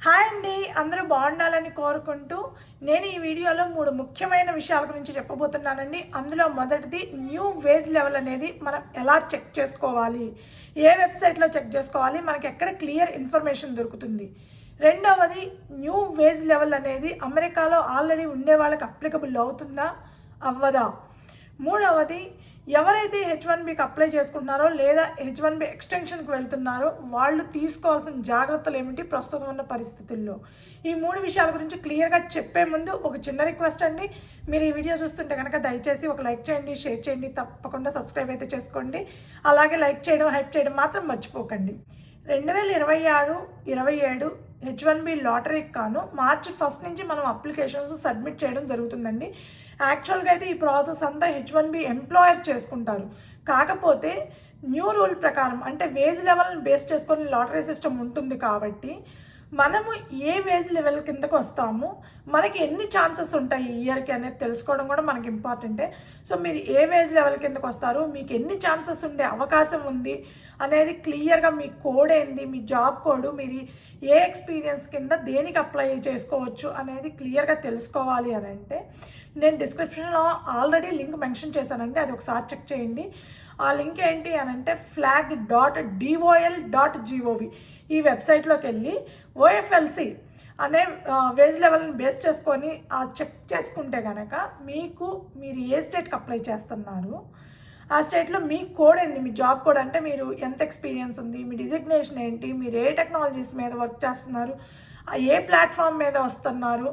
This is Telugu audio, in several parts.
హాయ్ అండి, అందరూ బాగుండాలని కోరుకుంటూ నేను ఈ వీడియోలో 3 ముఖ్యమైన విషయాల గురించి చెప్పబోతున్నానండి. అందులో మొదటిది న్యూ వేజ్ లెవెల్ అనేది మనం ఎలా చెక్ చేసుకోవాలి, ఏ వెబ్సైట్లో చెక్ చేసుకోవాలి, మనకి ఎక్కడ క్లియర్ ఇన్ఫర్మేషన్ దొరుకుతుంది. రెండవది న్యూ వేజ్ లెవెల్ అనేది అమెరికాలో ఆల్రెడీ ఉండే వాళ్ళకి అప్లికబుల్ అవుతుందా అవ్వదా. మూడవది ఎవరైతే H1Bకి అప్లై చేసుకుంటున్నారో లేదా H1B ఎక్స్టెన్షన్కి వెళ్తున్నారో వాళ్ళు తీసుకోవాల్సిన జాగ్రత్తలు ఏమిటి ప్రస్తుతం ఉన్న పరిస్థితుల్లో. ఈ 3 విషయాల గురించి క్లియర్గా చెప్పే ముందు ఒక చిన్న రిక్వెస్ట్ అండి. మీరు ఈ వీడియో చూస్తుంటే కనుక దయచేసి ఒక లైక్ చేయండి, షేర్ చేయండి, తప్పకుండా సబ్స్క్రైబ్ అయితే చేసుకోండి. అలాగే లైక్ చేయడం, హైప్ చేయడం మాత్రం మర్చిపోకండి. 2026-27 H1B లాటరీకి కాను మార్చి 1 నుంచి మనం అప్లికేషన్స్ సబ్మిట్ చేయడం జరుగుతుందండి. యాక్చువల్గా అయితే ఈ ప్రాసెస్ అంతా H1B ఎంప్లాయర్ చేసుకుంటారు. కాకపోతే న్యూ రూల్ ప్రకారం అంటే వేజ్ లెవెల్ని బేస్ చేసుకొని లాటరీ సిస్టమ్ ఉంటుంది కాబట్టి మనము ఏ వేజ్ లెవెల్ కిందకు వస్తాము, మనకి ఎన్ని ఛాన్సెస్ ఉంటాయి ఈ ఇయర్కి అనేది తెలుసుకోవడం కూడా మనకి ఇంపార్టెంటే. సో మీరు ఏ వేజ్ లెవెల్ కిందకు వస్తారు, మీకు ఎన్ని ఛాన్సెస్ ఉండే అవకాశం ఉంది అనేది క్లియర్గా మీ కోడ్ ఏంది, మీ జాబ్ కోడ్, మీరు ఏ ఎక్స్పీరియన్స్ కింద దేనికి అప్లై చేసుకోవచ్చు అనేది క్లియర్గా తెలుసుకోవాలి అని అంటే నేను డిస్క్రిప్షన్లో ఆల్రెడీ లింక్ మెన్షన్ చేశానండి, అది ఒకసారి చెక్ చేయండి. ఆ లింక్ ఏంటి అని అంటే flag.dol.gov ఈ వెబ్సైట్లోకి వెళ్ళి OFLC అనే వేజ్ లెవెల్ని బేస్ చేసుకొని చెక్ చేసుకుంటే కనుక మీరు ఏ స్టేట్కి అప్లై చేస్తున్నారు, ఆ స్టేట్లో మీ కోడ్ ఏంది, మీ జాబ్ కోడ్ అంటే మీరు ఎంత ఎక్స్పీరియన్స్ ఉంది, మీ డిజిగ్నేషన్ ఏంటి, మీరు ఏ టెక్నాలజీస్ మీద వర్క్ చేస్తున్నారు, ఏ ప్లాట్ఫామ్ మీద వస్తున్నారు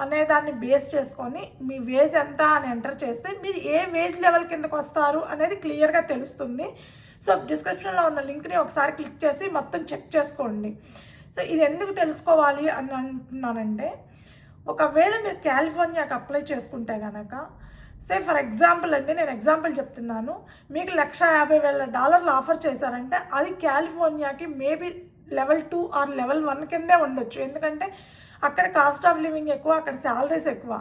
అనే దాన్ని బేస్ చేసుకొని మీ వేజ్ ఎంత అని ఎంటర్ చేస్తే మీరు ఏ వేజ్ లెవెల్ కిందకు వస్తారు అనేది క్లియర్గా తెలుస్తుంది. సో డిస్క్రిప్షన్లో ఉన్న లింక్ని ఒకసారి క్లిక్ చేసి మొత్తం చెక్ చేసుకోండి. సో ఇది ఎందుకు తెలుసుకోవాలి అని అంటున్నానంటే, ఒకవేళ మీరు కాలిఫోర్నియాకి అప్లై చేసుకుంటే కనుక ఫర్ ఎగ్జాంపుల్ అండి, నేను ఎగ్జాంపుల్ చెప్తున్నాను, మీకు $150,000 ఆఫర్ చేశారంటే అది కాలిఫోర్నియాకి మేబీ లెవెల్ 2 ఆర్ లెవెల్ 1 కిందే ఉండొచ్చు. ఎందుకంటే అక్కడ కాస్ట్ ఆఫ్ లివింగ్ ఎక్కువ, అక్కడ శాలరీస్ ఎక్కువ.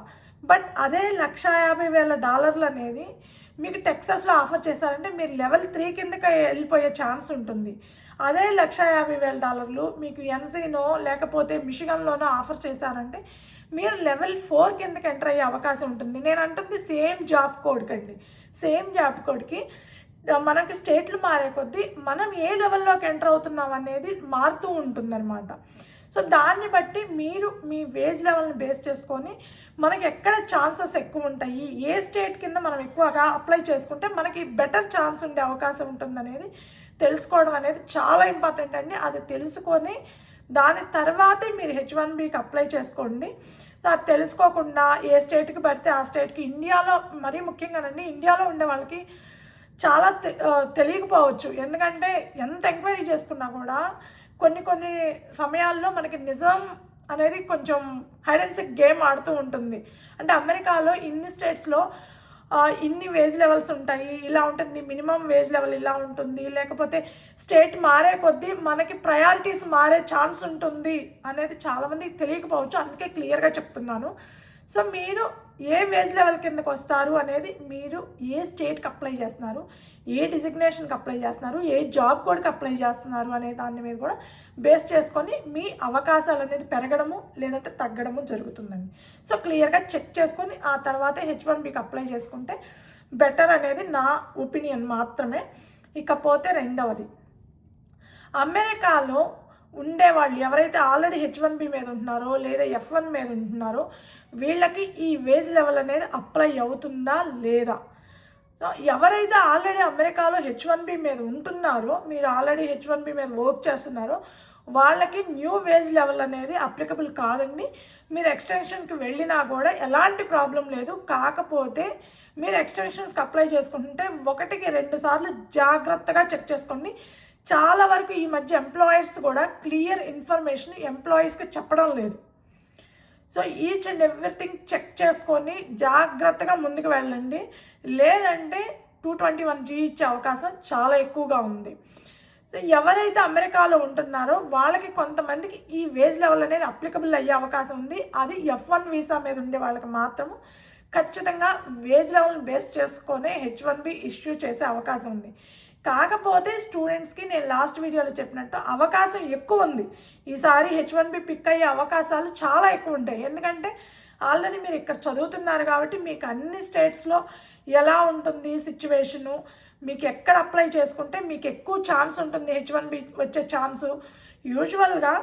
బట్ అదే $150,000 అనేది మీకు టెక్సాస్లో ఆఫర్ చేశారంటే మీరు లెవెల్ 3 కిందకి వెళ్ళిపోయే ఛాన్స్ ఉంటుంది. అదే $150,000 మీకు ఎన్సీనో లేకపోతే మిషిగన్లోనో ఆఫర్ చేశారంటే మీరు లెవెల్ 4 కిందకి ఎంటర్ అయ్యే అవకాశం ఉంటుంది. నేను అంటుంది సేమ్ జాబ్ కోడ్కి అండి. సేమ్ జాబ్ కోడ్కి మనకి స్టేట్లు మారే కొద్దీ మనం ఏ లెవెల్లోకి ఎంటర్ అవుతున్నాం అనేది మారుతూ ఉంటుందన్నమాట. సో దాన్ని బట్టి మీరు మీ వేజ్ లెవెల్ని బేస్ చేసుకొని మనకి ఎక్కడ ఛాన్సెస్ ఎక్కువ ఉంటాయి, ఏ స్టేట్ కింద మనం ఎక్కువగా అప్లై చేసుకుంటే మనకి బెటర్ ఛాన్స్ ఉండే అవకాశం ఉంటుందనేది తెలుసుకోవడం అనేది చాలా ఇంపార్టెంట్ అండి. అది తెలుసుకొని దాని తర్వాతే మీరు H1Bకి అప్లై చేసుకోండి. అది తెలుసుకోకుండా ఏ స్టేట్కి పడితే ఆ స్టేట్కి, ఇండియాలో మరీ ముఖ్యంగానండి, ఇండియాలో ఉండే వాళ్ళకి చాలా తెలియకపోవచ్చు. ఎందుకంటే ఎంత ఎంక్వైరీ చేసుకున్నా కూడా కొన్ని సమయాల్లో మనకి నిజం అనేది కొంచెం హైడ్ అండ్ సిక్ గేమ్ ఆడుతూ ఉంటుంది. అంటే అమెరికాలో ఇన్ని స్టేట్స్లో ఇన్ని వేజ్ లెవెల్స్ ఉంటాయి, ఇలా ఉంటుంది, మినిమం వేజ్ లెవెల్ ఇలా ఉంటుంది, లేకపోతే స్టేట్ మారే కొద్దీ మనకి ప్రయారిటీస్ మారే ఛాన్స్ ఉంటుంది అనేది చాలామందికి తెలియకపోవచ్చు. అందుకే క్లియర్గా చెప్తున్నాను. సో మీరు ఏ వేజ్ లెవెల్ కిందకు వస్తారు అనేది మీరు ఏ స్టేట్కి అప్లై చేస్తున్నారు, ఏ డిజిగ్నేషన్కి అప్లై చేస్తున్నారు, ఏ జాబ్ కోడ్కి అప్లై చేస్తున్నారు అనే దాని మీద కూడా బేస్ చేసుకొని మీ అవకాశాలు అనేది పెరగడము లేదంటే తగ్గడము జరుగుతుందండి. సో క్లియర్గా చెక్ చేసుకొని ఆ తర్వాత H1Bకి అప్లై చేసుకుంటే బెటర్ అనేది నా ఒపీనియన్ మాత్రమే. ఇకపోతే రెండవది, అమెరికాలో ఉండేవాళ్ళు ఎవరైతే ఆల్రెడీ H1B మీద ఉంటున్నారో లేదా F1 మీద ఉంటున్నారో వీళ్ళకి ఈ వేజ్ లెవెల్ అనేది అప్లై అవుతుందా లేదా. ఎవరైతే ఆల్రెడీ అమెరికాలో H1B మీద ఉంటున్నారో, మీరు ఆల్రెడీ H1B మీద వర్క్ చేస్తున్నారో వాళ్ళకి న్యూ వేజ్ లెవెల్ అనేది అప్లికబుల్ కాదండి. మీరు ఎక్స్టెన్షన్కి వెళ్ళినా కూడా ఎలాంటి ప్రాబ్లం లేదు. కాకపోతే మీరు ఎక్స్టెన్షన్స్కి అప్లై చేసుకుంటుంటే 1కి 2 సార్లు జాగ్రత్తగా చెక్ చేసుకోండి. చాలా వరకు ఈ మధ్య ఎంప్లాయర్స్ కూడా క్లియర్ ఇన్ఫర్మేషన్ ఎంప్లాయీస్కి చెప్పడం లేదు. So each and everything check చేసుకొని జాగ్రత్తగా ముందుకు వెళ్ళండి, లేదంటే 221G ఇచ్చే అవకాశం చాలా ఎక్కువగా ఉంది. సో ఎవరైతే అమెరికాలో ఉంటున్నారో వాళ్ళకి కొంతమందికి ఈ వేజ్ లెవెల్ అనేది అప్లికబుల్ అయ్యే అవకాశం ఉంది. అది F1 వీసా మీద ఉండే వాళ్ళకి మాత్రము ఖచ్చితంగా వేజ్ లెవెల్ని బేస్ చేసుకొని H1B ఇష్యూ చేసే అవకాశం ఉంది. కాకపోతే స్టూడెంట్స్కి నేను లాస్ట్ వీడియోలో చెప్పినట్టు అవకాశం ఎక్కువ ఉంది. ఈసారి H1B పిక్ అయ్యే అవకాశాలు చాలా ఎక్కువ ఉంటాయి. ఎందుకంటే ఆల్రెడీ మీరు ఇక్కడ చదువుతున్నారు కాబట్టి మీకు అన్ని స్టేట్స్లో ఎలా ఉంటుంది సిచ్యువేషను, మీకు ఎక్కడ అప్లై చేసుకుంటే మీకు ఎక్కువ ఛాన్స్ ఉంటుంది H1B వచ్చే ఛాన్సు. యూజువల్గా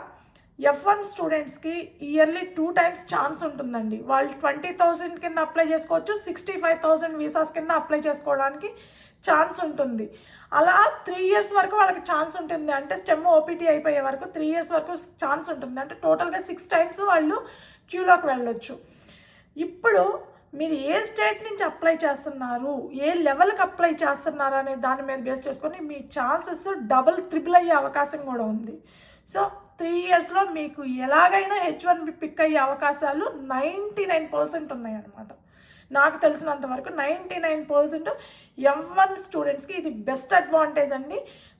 F1 స్టూడెంట్స్కి ఇయర్లీ 2 times ఛాన్స్ ఉంటుందండి. వాళ్ళు 20,000 కింద అప్లై చేసుకోవచ్చు, 65,000 వీసాస్ కింద అప్లై చేసుకోవడానికి ఛాన్స్ ఉంటుంది. అలా 3 years వరకు వాళ్ళకి ఛాన్స్ ఉంటుంది. అంటే స్టెమ్ ఓపీటీ అయిపోయే వరకు 3 years వరకు ఛాన్స్ ఉంటుంది. అంటే టోటల్గా 6 times వాళ్ళు క్యూలోకి వెళ్ళొచ్చు. ఇప్పుడు మీరు ఏ స్టేట్ నుంచి అప్లై చేస్తున్నారు, ఏ లెవెల్కి అప్లై చేస్తున్నారు అనే దాని మీద బేస్ చేసుకొని మీ ఛాన్సెస్ డబుల్ ట్రిపుల్ అయ్యే అవకాశం కూడా ఉంది. సో 3 yearsలో మీకు ఎలాగైనా H1B పిక్ అయ్యే అవకాశాలు 99% ఉన్నాయన్నమాట. నాకు తెలిసినంత వరకు 99% F1 స్టూడెంట్స్కి ఇది బెస్ట్ అడ్వాంటేజ్ అండి.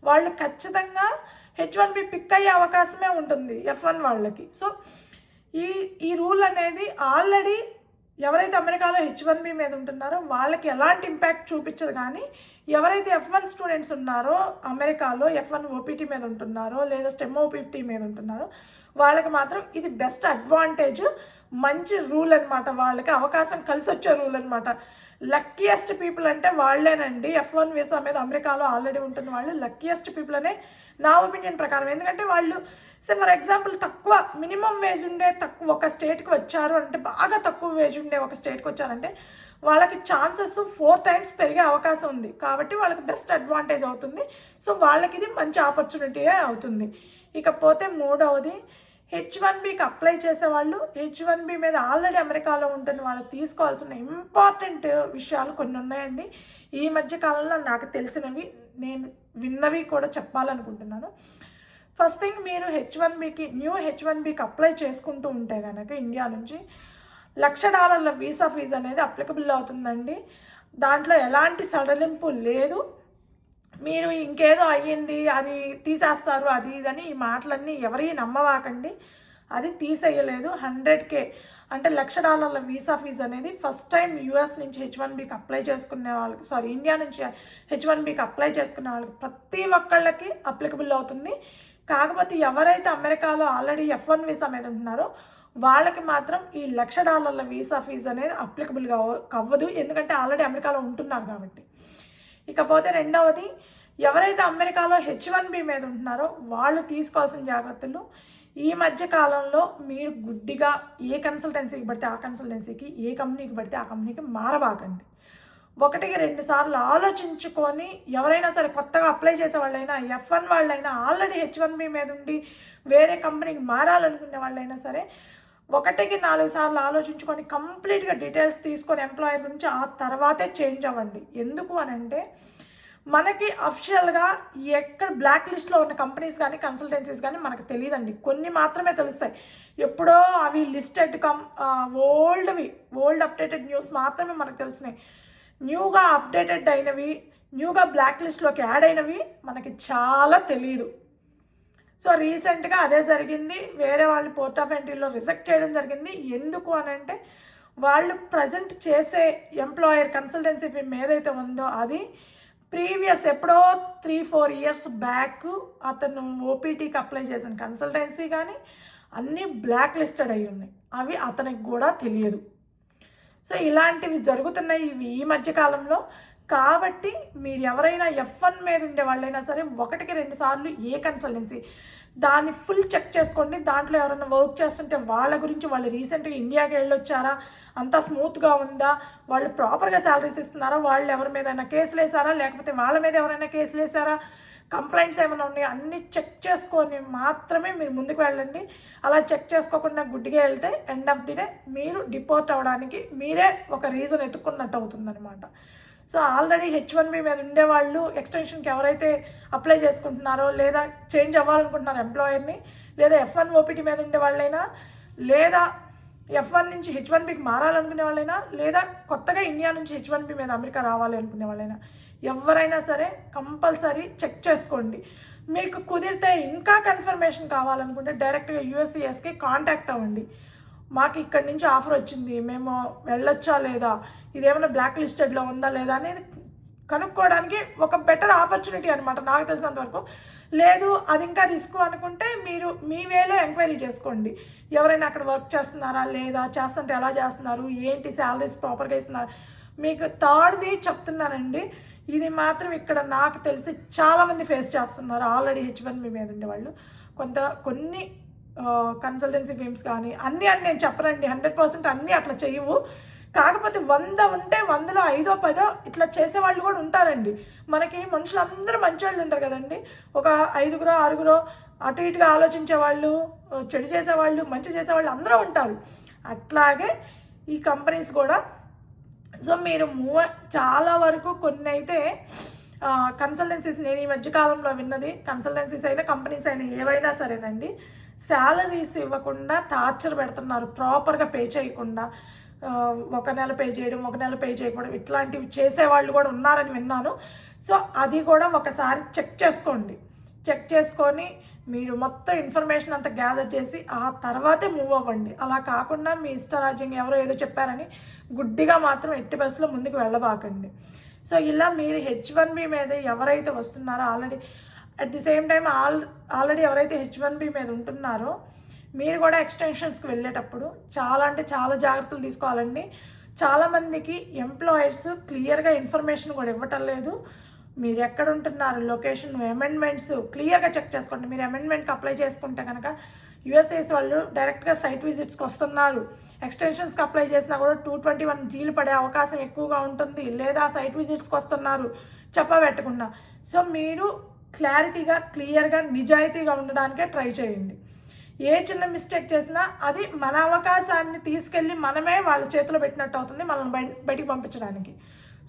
వాళ్ళు ఖచ్చితంగా H1B పిక్ అయ్యే అవకాశమే ఉంటుంది F1 వాళ్ళకి. సో ఈ రూల్ అనేది ఆల్రెడీ ఎవరైతే అమెరికాలో H1B మీద ఉంటున్నారో వాళ్ళకి ఎలాంటి ఇంపాక్ట్ చూపించదు. కానీ ఎవరైతే F1 స్టూడెంట్స్ ఉన్నారో అమెరికాలో F1 ఓపీటీ మీద ఉంటున్నారో లేదా స్టెమ్ ఓపీటీ మీద ఉంటున్నారో వాళ్ళకి మాత్రం ఇది బెస్ట్ అడ్వాంటేజ్, మంచి రూల్ అనమాట. వాళ్ళకి అవకాశం కలిసి వచ్చే రూల్ అనమాట. లక్కీయెస్ట్ పీపుల్ అంటే వాళ్ళేనండి. F1 వీసా మీద అమెరికాలో ఆల్రెడీ ఉంటున్న వాళ్ళు లక్కీయెస్ట్ పీపుల్ అనే నా ఒపీనియన్ ప్రకారం. ఎందుకంటే వాళ్ళు ఫర్ ఎగ్జాంపుల్ తక్కువ మినిమం వేజ్ ఉండే ఒక స్టేట్కి వచ్చారు అంటే, బాగా తక్కువ వేజ్ ఉండే ఒక స్టేట్కి వచ్చారంటే వాళ్ళకి ఛాన్సెస్ 4 times పెరిగే అవకాశం ఉంది. కాబట్టి వాళ్ళకి బెస్ట్ అడ్వాంటేజ్ అవుతుంది. సో వాళ్ళకి ఇది మంచి ఆపర్చునిటీయే అవుతుంది. ఇకపోతే మూడవది, H1Bకి అప్లై చేసేవాళ్ళు H1B మీద ఆల్రెడీ అమెరికాలో ఉంటున్న వాళ్ళు తీసుకోవాల్సిన ఇంపార్టెంట్ విషయాలు కొన్ని ఉన్నాయండి. ఈ మధ్య కాలంలో నాకు తెలిసినవి, నేను విన్నవి కూడా చెప్పాలనుకుంటున్నాను. ఫస్ట్ థింగ్, మీరు న్యూ H1Bకి అప్లై చేసుకుంటూ ఉంటే కనుక ఇండియా నుంచి $1,00,000 వీసా ఫీజు అనేది అప్లికబుల్ అవుతుందండి. దాంట్లో ఎలాంటి సడలింపు లేదు. మీరు ఇంకేదో అయ్యింది, అది తీసేస్తారు, అది ఇదని ఈ మాటలన్నీ ఎవరి నమ్మవాకండి. అది తీసేయలేదు. 100K అంటే $1,00,000 వీసా ఫీజు అనేది ఫస్ట్ టైం యూఎస్ నుంచి H1Bకి అప్లై చేసుకునే వాళ్ళకి, ఇండియా నుంచి H1Bకి అప్లై చేసుకునే వాళ్ళకి ప్రతి ఒక్కళ్ళకి అప్లికబుల్ అవుతుంది. కాకపోతే ఎవరైతే అమెరికాలో ఆల్రెడీ F1 వీసా మీద ఉంటున్నారో వాళ్ళకి మాత్రం ఈ $1,00,000 వీసా ఫీజు అనేది అప్లికబుల్గా అవ్వదు. ఎందుకంటే ఆల్రెడీ అమెరికాలో ఉంటున్నారు కాబట్టి. ఇకపోతే రెండవది, ఎవరైతే అమెరికాలో H1B మీద ఉంటున్నారో వాళ్ళు తీసుకోవాల్సిన జాగ్రత్తలు, ఈ మధ్య కాలంలో మీరు గుడ్డిగా ఏ కన్సల్టెన్సీకి పడితే ఆ కన్సల్టెన్సీకి, ఏ కంపెనీకి పడితే ఆ కంపెనీకి మారబాకండి. 1-2 సార్లు ఆలోచించుకొని, ఎవరైనా సరే కొత్తగా అప్లై చేసే వాళ్ళైనా, F1 వాళ్ళైనా, ఆల్రెడీ H1B మీద ఉండి వేరే కంపెనీకి మారాలనుకునే వాళ్ళైనా సరే 1-4 సార్లు ఆలోచించుకొని కంప్లీట్గా డీటెయిల్స్ తీసుకొని ఎంప్లాయర్ గురించి ఆ తర్వాతే చేంజ్ అవ్వండి. ఎందుకు అని అంటే, మనకి అఫిషియల్గా ఎక్కడ బ్లాక్ లిస్ట్లో ఉన్న కంపెనీస్ కానీ కన్సల్టెన్సీస్ కానీ మనకు తెలియదండి. కొన్ని మాత్రమే తెలుస్తాయి. ఎప్పుడో అవి లిస్టెడ్ ఓల్డ్ అప్డేటెడ్ న్యూస్ మాత్రమే మనకు తెలిసినాయి. న్యూగా అప్డేటెడ్ అయినవి, న్యూగా బ్లాక్ లిస్ట్లోకి యాడ్ అయినవి మనకి చాలా తెలియదు. సో రీసెంట్గా అదే జరిగింది. వేరే వాళ్ళు పోర్ట్ ఆఫ్ ఎంట్రీలో రిజెక్ట్ చేయడం జరిగింది. ఎందుకు అని అంటే, వాళ్ళు ప్రజెంట్ చేసే ఎంప్లాయర్ కన్సల్టెన్సీ ఫీమ్ ఏదైతే ఉందో అది ప్రీవియస్ ఎప్పుడో 3-4 years బ్యాక్ అతను ఓపీటీకి అప్లై చేసిన కన్సల్టెన్సీ కానీ అన్నీ బ్లాక్ లిస్టెడ్ అయి ఉన్నాయి. అవి అతనికి కూడా తెలియదు. సో ఇలాంటివి జరుగుతున్నాయి ఈ మధ్యకాలంలో. కాబట్టి మీరు ఎవరైనా F1 మీద ఉండే వాళ్ళైనా సరే 1-2 సార్లు ఏ కన్సల్టెన్సీ దాన్ని ఫుల్ చెక్ చేసుకోండి. దాంట్లో ఎవరైనా వర్క్ చేస్తుంటే వాళ్ళ గురించి, వాళ్ళు రీసెంట్గా ఇండియాకి వెళ్ళొచ్చారా, అంతా స్మూత్గా ఉందా, వాళ్ళు ప్రాపర్గా శాలరీస్ ఇస్తున్నారా, వాళ్ళు ఎవరి మీదైనా కేసులు వేసారా, లేకపోతే వాళ్ళ మీద ఎవరైనా కేసులు వేసారా, కంప్లైంట్స్ ఏమైనా ఉన్నాయో అన్నీ చెక్ చేసుకొని మాత్రమే మీరు ముందుకు వెళ్ళండి. అలా చెక్ చేసుకోకుండా గుడ్డిగా వెళ్తే ఎండ్ ఆఫ్ ది డే మీరు డిపోర్ట్ అవ్వడానికి మీరే ఒక రీజన్ ఎత్తుకున్నట్టు అవుతుందన్నమాట. సో ఆల్రెడీ H1B మీద ఉండేవాళ్ళు ఎక్స్టెన్షన్కి ఎవరైతే అప్లై చేసుకుంటున్నారో లేదా చేంజ్ అవ్వాలనుకుంటున్నారో ఎంప్లాయర్ని, లేదా F1 ఓపీటీ మీద ఉండే వాళ్ళైనా, లేదా F1 నుంచి H1Bకి మారాలనుకునే వాళ్ళైనా, లేదా కొత్తగా ఇండియా నుంచి H1B మీద అమెరికా రావాలి అనుకునే వాళ్ళైనా, ఎవరైనా సరే కంపల్సరీ చెక్ చేసుకోండి. మీకు కుదిరితే ఇంకా కన్ఫర్మేషన్ కావాలనుకుంటే డైరెక్ట్గా USCISకి కాంటాక్ట్ అవ్వండి. మాకు ఇక్కడి నుంచి ఆఫర్ వచ్చింది, మేము వెళ్ళొచ్చా లేదా, ఇదేమైనా బ్లాక్ లిస్టెడ్లో ఉందా లేదా అనేది కనుక్కోవడానికి ఒక బెటర్ ఆపర్చునిటీ అనమాట నాకు తెలిసినంత వరకు. లేదు అది ఇంకా రిస్క్ అనుకుంటే మీరు మీ వేలో ఎంక్వైరీ చేసుకోండి. ఎవరైనా అక్కడ వర్క్ చేస్తున్నారా లేదా, చేస్తుంటే ఎలా చేస్తున్నారు, ఏంటి శాలరీస్ ప్రాపర్గా ఇస్తున్నారు. మీకు థర్డ్ది చెప్తున్నానండి, ఇది మాత్రం ఇక్కడ నాకు తెలిసి చాలామంది ఫేస్ చేస్తున్నారు ఆల్రెడీ H1B మీద ఉండేవాళ్ళు. కొన్ని కన్సల్టెన్సీ ఫీమ్స్ కానీ అన్నీ అని నేను చెప్పనండి, 100% అన్నీ అట్లా చేయవు. కాకపోతే 100 ఉంటే 100లో 5 10 ఇట్లా చేసేవాళ్ళు కూడా ఉంటారండి. మనకి మనుషులందరూ మంచివాళ్ళు ఉంటారు కదండి. ఒక 5గురో 6గురో అటు ఇటుగా ఆలోచించేవాళ్ళు, చెడు చేసేవాళ్ళు, మంచి చేసేవాళ్ళు అందరూ ఉంటారు. అట్లాగే ఈ కంపెనీస్ కూడా. సో మీరు చాలా వరకు కొన్ని అయితే కన్సల్టెన్సీస్, నేను ఈ మధ్యకాలంలో విన్నది, కన్సల్టెన్సీస్ అయినా కంపెనీస్ అయినా ఏవైనా సరేనండి, శాలరీస్ ఇవ్వకుండా టార్చర్ పెడుతున్నారు, ప్రాపర్గా పే చేయకుండా. ఒక నెల పే చేయడం, ఒక నెల పే చేయకపోవడం, ఇట్లాంటివి చేసేవాళ్ళు కూడా ఉన్నారని విన్నాను. సో అది కూడా ఒకసారి చెక్ చేసుకోండి. చెక్ చేసుకొని మీరు మొత్తం ఇన్ఫర్మేషన్ అంతా గ్యాదర్ చేసి ఆ తర్వాతే మూవ్ అవ్వండి. అలా కాకుండా మీ ఇష్టరాజ్యంగా ఎవరో ఏదో చెప్పారని గుడ్డిగా మాత్రం ఎట్టి బస్సులో ముందుకు వెళ్ళబాకండి. సో ఇలా మీరు H1B మీద ఎవరైతే వస్తున్నారో already, at the same time already ఎవరైతే H1B మీద ఉంటున్నారో మీరు కూడా ఎక్స్టెన్షన్స్కి వెళ్ళేటప్పుడు చాలా అంటే చాలా జాగ్రత్తలు తీసుకోవాలండి. చాలామందికి ఎంప్లాయర్స్ క్లియర్గా ఇన్ఫర్మేషన్ కూడా ఇవ్వటం లేదు. మీరు ఎక్కడ ఉంటున్నారు, లొకేషన్, అమెండ్మెంట్స్ క్లియర్గా చెక్ చేసుకోండి. మీరు అమెండ్మెంట్కి అప్లై చేసుకుంటే కనుక యూఎస్ఏస్ వాళ్ళు డైరెక్ట్గా సైట్ విజిట్స్కి వస్తున్నారు. ఎక్స్టెన్షన్స్కి అప్లై చేసినా కూడా 221Gలు పడే అవకాశం ఎక్కువగా ఉంటుంది. లేదా సైట్ విజిట్స్కి వస్తున్నారు చెప్పబెట్టకుండా. సో మీరు క్లారిటీగా, క్లియర్గా, నిజాయితీగా ఉండడానికే ట్రై చేయండి. ఏ చిన్న మిస్టేక్ చేసినా అది మన అవకాశాన్ని తీసుకెళ్ళి మనమే వాళ్ళ చేతిలో పెట్టినట్టు అవుతుంది, మనల్ని బయటికి పంపించడానికి.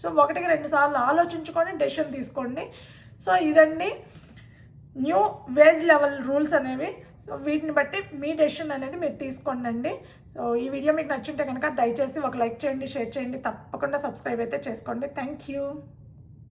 సో 1కి 2 సార్లు ఆలోచించుకొని డెసిషన్ తీసుకోండి. సో ఇదండి న్యూ వేజ్ లెవెల్ రూల్స్ అనేవి. సో వీటిని బట్టి మీ డెసిషన్ అనేది మీరు తీసుకోండి. సో ఈ వీడియో మీకు నచ్చుంటే కనుక దయచేసి ఒక లైక్ చేయండి, షేర్ చేయండి, తప్పకుండా సబ్స్క్రైబ్ అయితే చేసుకోండి. Thank you.